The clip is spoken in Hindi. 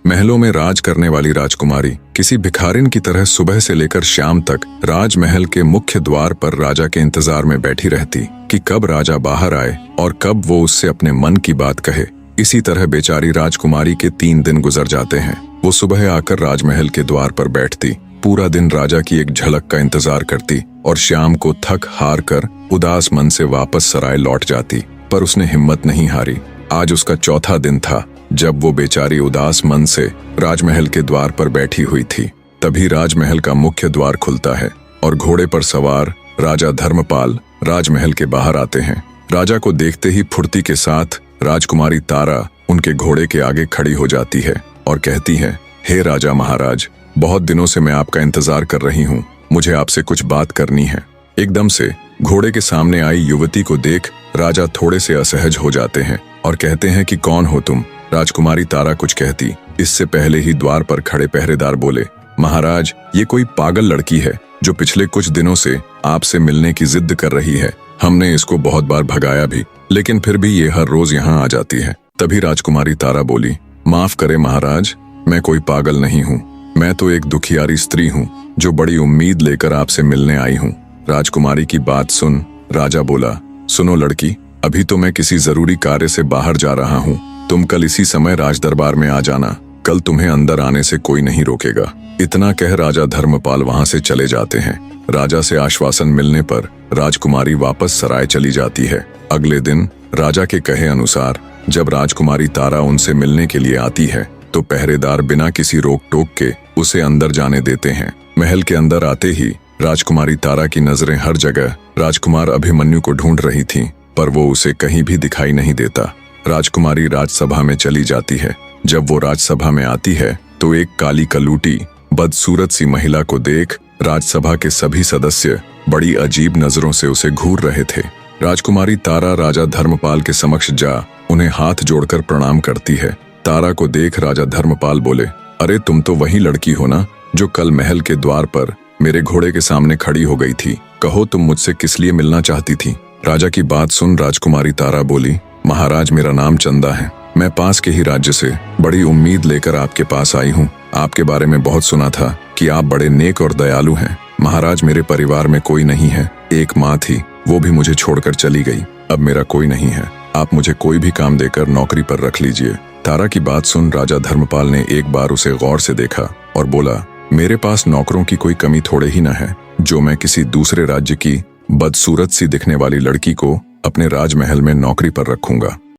महलों में राज करने वाली राजकुमारी किसी भिखारिन की तरह सुबह से लेकर शाम तक राजमहल के मुख्य द्वार पर राजा के इंतजार में बैठी रहती कि कब राजा बाहर आए और कब वो उससे अपने मन की बात कहे। इसी तरह बेचारी राजकुमारी के 3 दिन गुजर जाते हैं। वो सुबह आकर राजमहल के द्वार पर बैठती, पूरा दिन राजा की एक झलक का इंतजार करती और शाम को थक हार कर उदास मन से वापस सराय लौट जाती। पर उसने हिम्मत नहीं हारी। आज उसका चौथा दिन था जब वो बेचारी उदास मन से राजमहल के द्वार पर बैठी हुई थी। तभी राजमहल का मुख्य द्वार खुलता है और घोड़े पर सवार राजा धर्मपाल राजमहल के बाहर आते हैं। राजा को देखते ही फुर्ती के साथ राजकुमारी तारा उनके घोड़े के आगे खड़ी हो जाती है और कहती है, हे राजा महाराज, बहुत दिनों से मैं आपका इंतजार कर रही हूँ। मुझे आपसे कुछ बात करनी है। एकदम से घोड़े के सामने आई युवती को देख राजा थोड़े से असहज हो जाते हैं और कहते हैं कि कौन हो तुम? राजकुमारी तारा कुछ कहती, इससे पहले ही द्वार पर खड़े पहरेदार बोले, महाराज, ये कोई पागल लड़की है जो पिछले कुछ दिनों से आपसे मिलने की जिद कर रही है। हमने इसको बहुत बार भगाया भी, लेकिन फिर भी ये हर रोज यहाँ आ जाती है। तभी राजकुमारी तारा बोली, माफ करे महाराज, मैं कोई पागल नहीं हूँ। मैं तो एक दुखियारी स्त्री हूँ जो बड़ी उम्मीद लेकर आपसे मिलने आई हूँ। राजकुमारी की बात सुन राजा बोला, सुनो लड़की, अभी तो मैं किसी जरूरी कार्य से बाहर जा रहा हूँ। तुम कल इसी समय राज दरबार में आ जाना। कल तुम्हें अंदर आने से कोई नहीं रोकेगा। इतना कह राजा धर्मपाल वहां से चले जाते हैं। राजा से आश्वासन मिलने पर राजकुमारी वापस सराय चली जाती है। अगले दिन राजा के कहे अनुसार जब राजकुमारी तारा उनसे मिलने के लिए आती है तो पहरेदार बिना किसी रोक टोक के उसे अंदर जाने देते हैं। महल के अंदर आते ही राजकुमारी तारा की नजरें हर जगह राजकुमार अभिमन्यु को ढूंढ रही थीं, पर वो उसे कहीं भी दिखाई नहीं देता। राजकुमारी राजसभा में चली जाती है। जब वो राजसभा में आती है तो एक काली कलूटी बदसूरत सी महिला को देख राजसभा के सभी सदस्य बड़ी अजीब नजरों से उसे घूर रहे थे। राजकुमारी तारा राजा धर्मपाल के समक्ष जा उन्हें हाथ जोड़कर प्रणाम करती है। तारा को देख राजा धर्मपाल बोले, अरे तुम तो वही लड़की हो ना जो कल महल के द्वार पर मेरे घोड़े के सामने खड़ी हो गई थी। कहो तुम मुझसे किस लिए मिलना चाहती थी? राजा की बात सुन राजकुमारी तारा बोली, महाराज, मेरा नाम चंदा है। मैं पास के ही राज्य से बड़ी उम्मीद लेकर आपके पास आई हूँ। आपके बारे में बहुत सुना था कि आप बड़े नेक और दयालु हैं। महाराज, मेरे परिवार में कोई नहीं है। एक माँ थी, वो भी मुझे छोड़कर चली गई। अब मेरा कोई नहीं है। आप मुझे कोई भी काम देकर नौकरी पर रख लीजिए। तारा की बात सुन राजा धर्मपाल ने एक बार उसे गौर से देखा और बोला, मेरे पास नौकरों की कोई कमी थोड़े ही न है जो मैं किसी दूसरे राज्य की बदसूरत सी दिखने वाली लड़की को अपने राजमहल में नौकरी पर रखूंगा।